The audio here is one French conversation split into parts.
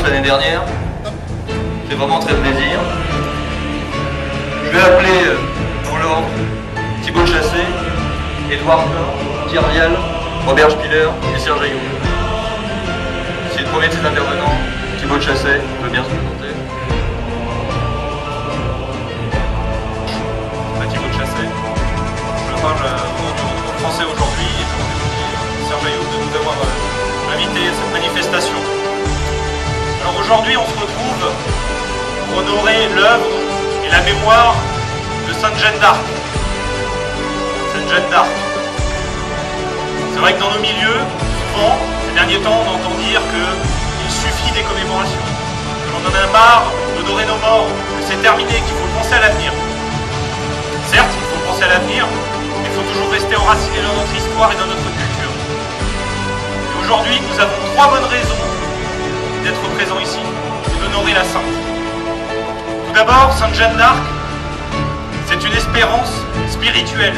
L'année dernière, c'est vraiment très plaisir. Je vais appeler pour l'ordre Thibaut Chassé, Édouard Thierry Vial, Robert Spiller et Serge Ayoub. C'est le premier de ces intervenants. Thibaut Chassé peut bien se présenter. Thibaut Chassé, je parle au nom du groupe français aujourd'hui et je remercie Serge Ayoub de nous avoir invités à cette manifestation. Alors aujourd'hui on se retrouve pour honorer l'œuvre et la mémoire de Sainte Jeanne d'Arc. Sainte Jeanne d'Arc. C'est vrai que dans nos milieux, souvent, ces derniers temps, on entend dire qu'il suffit des commémorations, que l'on en a marre d'honorer nos morts, que c'est terminé, qu'il faut penser à l'avenir. Certes, il faut penser à l'avenir, mais il faut toujours rester enraciné dans notre histoire et dans notre culture. Et aujourd'hui, nous avons 3 bonnes raisons d'être présents ici et d'honorer la Sainte. Tout d'abord, Sainte Jeanne d'Arc, c'est une espérance spirituelle.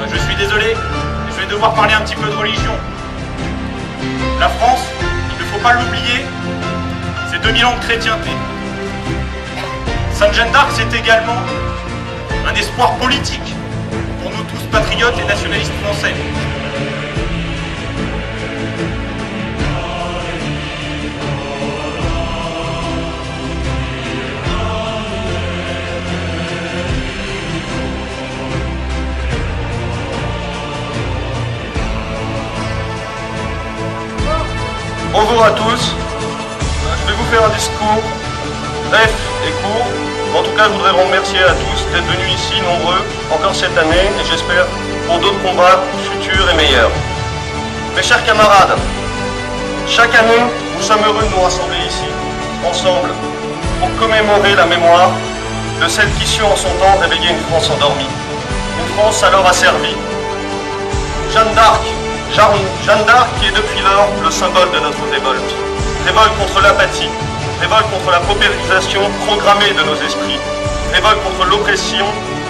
Je suis désolé, je vais devoir parler un petit peu de religion. La France, il ne faut pas l'oublier, c'est 2000 ans de chrétienté. Sainte Jeanne d'Arc, c'est également un espoir politique pour nous tous patriotes et nationalistes français. Bonjour à tous, je vais vous faire un discours bref et court. En tout cas, je voudrais remercier à tous d'être venus ici nombreux, encore cette année, et j'espère pour d'autres combats futurs et meilleurs. Mes chers camarades, chaque année, nous sommes heureux de nous rassembler ici, ensemble, pour commémorer la mémoire de celle qui sut en son temps réveiller une France endormie, une France alors asservie. Jeanne d'Arc, qui est depuis lors le symbole de notre révolte. Révolte contre l'apathie, révolte contre la paupérisation programmée de nos esprits, révolte contre l'oppression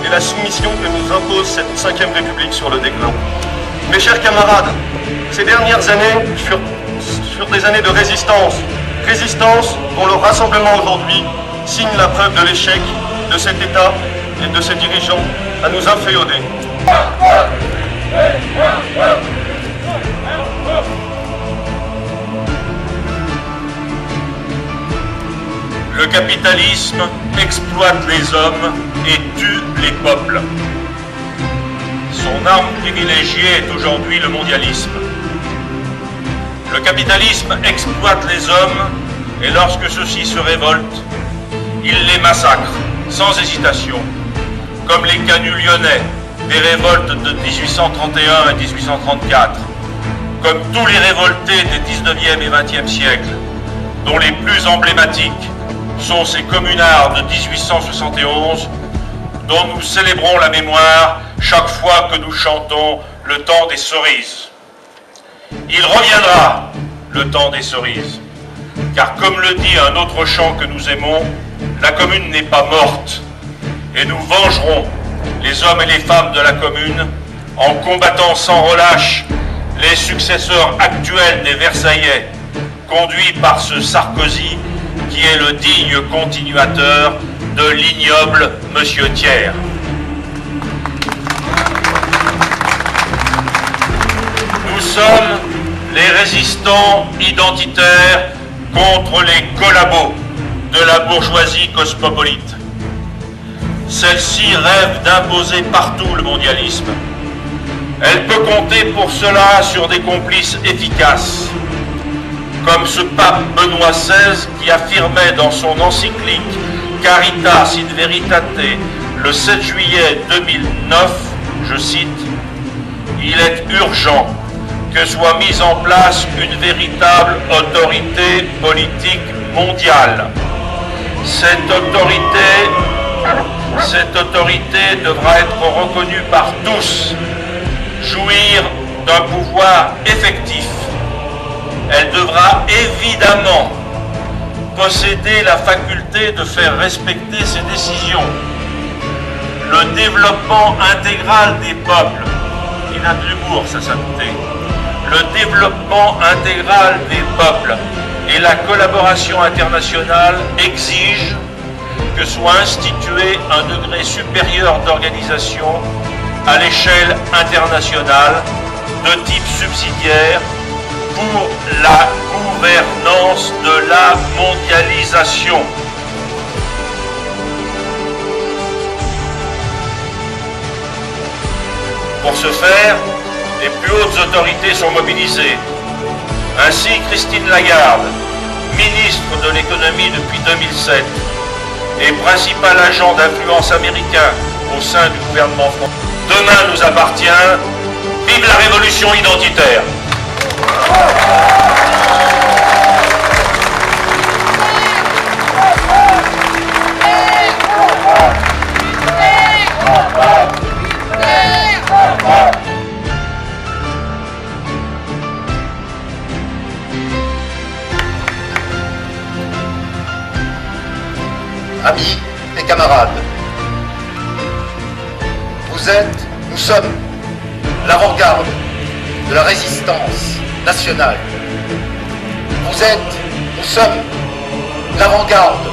et la soumission que nous impose cette 5e République sur le déclin. Mes chers camarades, ces dernières années furent des années de résistance, résistance dont le rassemblement aujourd'hui signe la preuve de l'échec de cet État et de ses dirigeants à nous inféoder. Le capitalisme exploite les hommes et tue les peuples. Son arme privilégiée est aujourd'hui le mondialisme. Le capitalisme exploite les hommes et lorsque ceux-ci se révoltent, il les massacre sans hésitation, comme les canuts lyonnais des révoltes de 1831 et 1834, comme tous les révoltés des 19e et 20e siècles, dont les plus emblématiques sont ces communards de 1871 dont nous célébrons la mémoire chaque fois que nous chantons le temps des cerises. Il reviendra, le temps des cerises, car comme le dit un autre chant que nous aimons, la commune n'est pas morte, et nous vengerons les hommes et les femmes de la commune en combattant sans relâche les successeurs actuels des Versaillais, conduits par ce Sarkozy qui est le digne continuateur de l'ignoble Monsieur Thiers. Nous sommes les résistants identitaires contre les collabos de la bourgeoisie cosmopolite. Celle-ci rêve d'imposer partout le mondialisme. Elle peut compter pour cela sur des complices efficaces, comme ce pape Benoît XVI qui affirmait dans son encyclique Caritas in Veritate le 7 juillet 2009, je cite, « Il est urgent que soit mise en place une véritable autorité politique mondiale. Cette autorité devra être reconnue par tous, jouir d'un pouvoir effectif. Elle devra évidemment posséder la faculté de faire respecter ses décisions. Le développement intégral des peuples, il a de l'humour, sa sainteté. Le développement intégral des peuples et la collaboration internationale exigent que soit institué un degré supérieur d'organisation à l'échelle internationale de type subsidiaire pour la gouvernance de la mondialisation. Pour ce faire, les plus hautes autorités sont mobilisées. Ainsi, Christine Lagarde, ministre de l'économie depuis 2007 et principal agent d'influence américain au sein du gouvernement français. Demain nous appartient. Vive la révolution identitaire! Amis et camarades, nous sommes l'avant-garde de la résistance nationale. Nous sommes l'avant-garde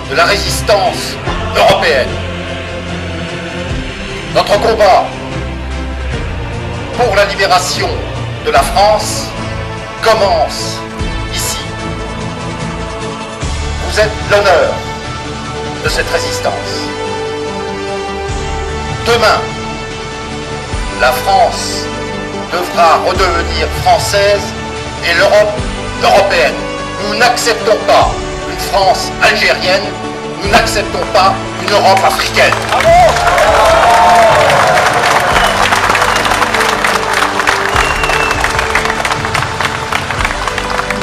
de la résistance européenne. Notre combat pour la libération de la France commence ici. Vous êtes l'honneur de cette résistance. Demain, la France devra redevenir française et l'Europe européenne. Nous n'acceptons pas une France algérienne, nous n'acceptons pas une Europe africaine.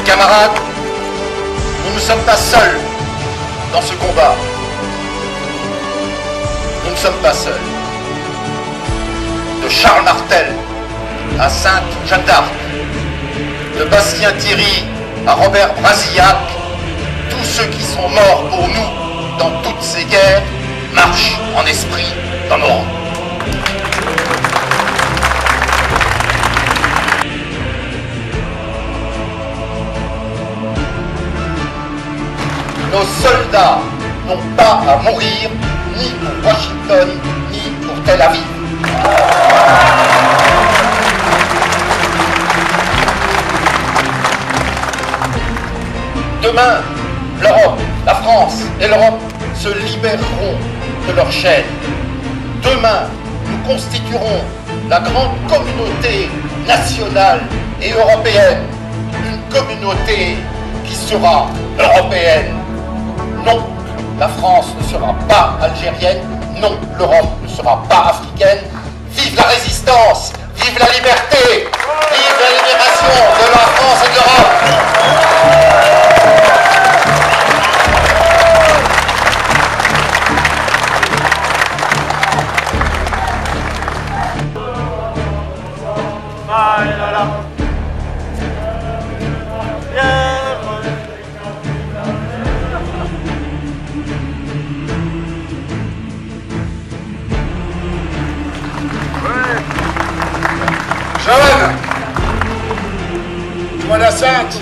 Camarades, nous ne sommes pas seuls dans ce combat. Nous ne sommes pas seuls. De Charles Martel à Sainte Jeanne d'Arc, de Bastien Thierry à Robert Brasillac, tous ceux qui sont morts pour nous dans toutes ces guerres marchent en esprit dans nos rangs. Nos soldats n'ont pas à mourir ni pour Washington, ni pour Tel Aviv. Demain, l'Europe, la France et l'Europe se libéreront de leurs chaînes. Demain, nous constituerons la grande communauté nationale et européenne, une communauté qui sera européenne. Non, la France ne sera pas algérienne, non, l'Europe ne sera pas africaine. Vive la résistance, vive la liberté, vive la libération de la France et de l'Europe. sainte,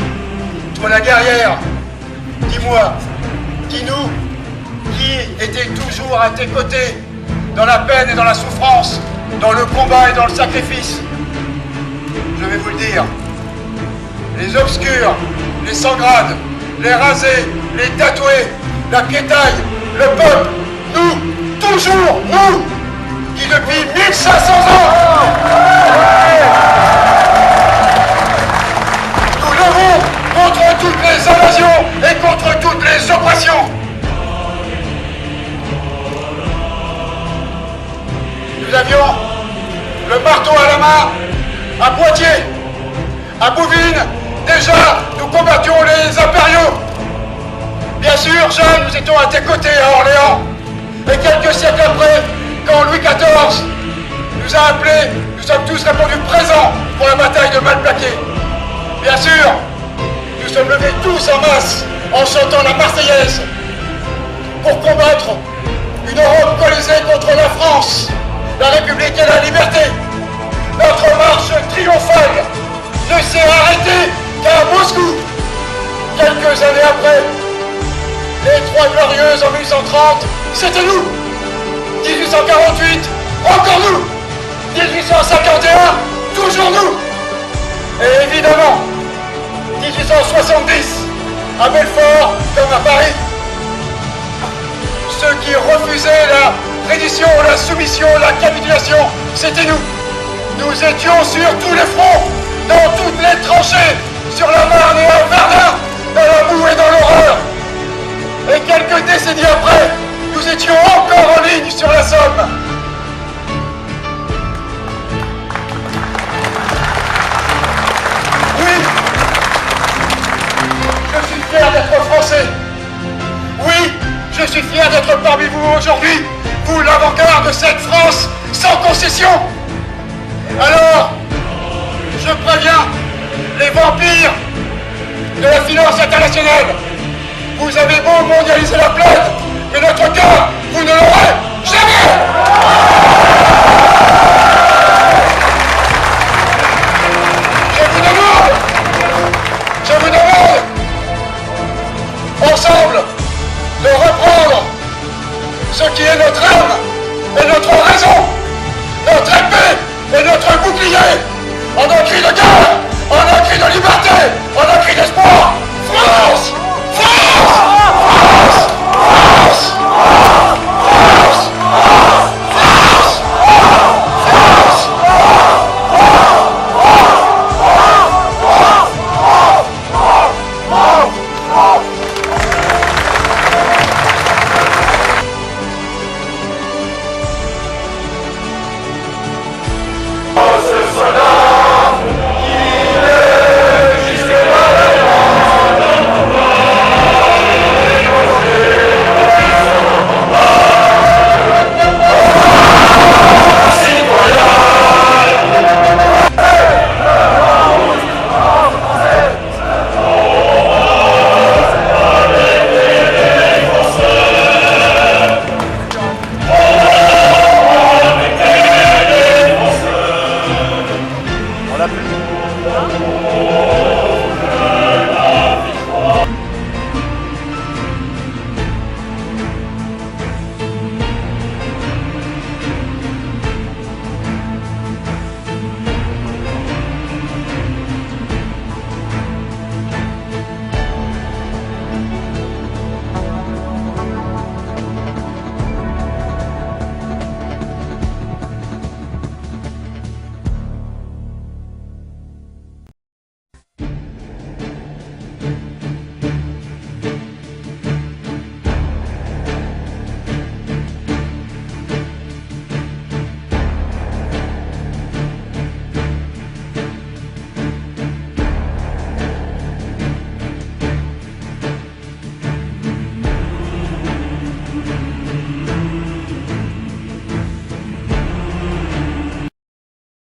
toi la guerrière, dis-moi, dis-nous, qui était toujours à tes côtés, dans la peine et dans la souffrance, dans le combat et dans le sacrifice? Je vais vous le dire, les obscurs, les sans-grades, les rasés, les tatoués, la piétaille, le peuple, nous, toujours nous, qui depuis 1500 ans, nous levons contre toutes les invasions et contre toutes les oppressions. Nous avions le marteau à la main à Poitiers, à Bouvines, déjà nous combattions les impériaux. Bien sûr, jeunes, nous étions à tes côtés à Orléans. Et quelques siècles après, quand Louis XIV nous a appelés, nous sommes tous répondus présents pour la bataille de Malplaquet. Bien sûr, nous sommes levés tous en masse en chantant la Marseillaise pour combattre une Europe coalisée contre la France, la République et la liberté. Notre marche triomphale ne s'est arrêtée qu'à Moscou. Quelques années après, les Trois Glorieuses en 1830, c'était nous. 1848, encore nous. 1851, toujours nous. Et évidemment, 1870, à Belfort comme à Paris, ceux qui refusaient la reddition, la soumission, la capitulation, c'était nous. Nous étions sur tous les fronts, dans toutes les tranchées, sur la Marne et à Verdun, dans la boue et dans l'horreur. Et quelques décennies après, nous étions encore en ligne sur la Somme. Oui, je suis fier d'être français. Oui, je suis fier d'être parmi vous aujourd'hui, vous l'avant-garde de cette France sans concession. Alors, je préviens les vampires de la finance internationale. Vous avez beau mondialiser la planète, mais notre cœur, vous ne l'aurez jamais. Je vous demande, ensemble, de reprendre ce qui est notre âme et notre raison, notre épée et notre bouclier, en un cri de guerre, en un cri de liberté, en un cri d'espoir. France! France! France! France! France! France! On l'a plus.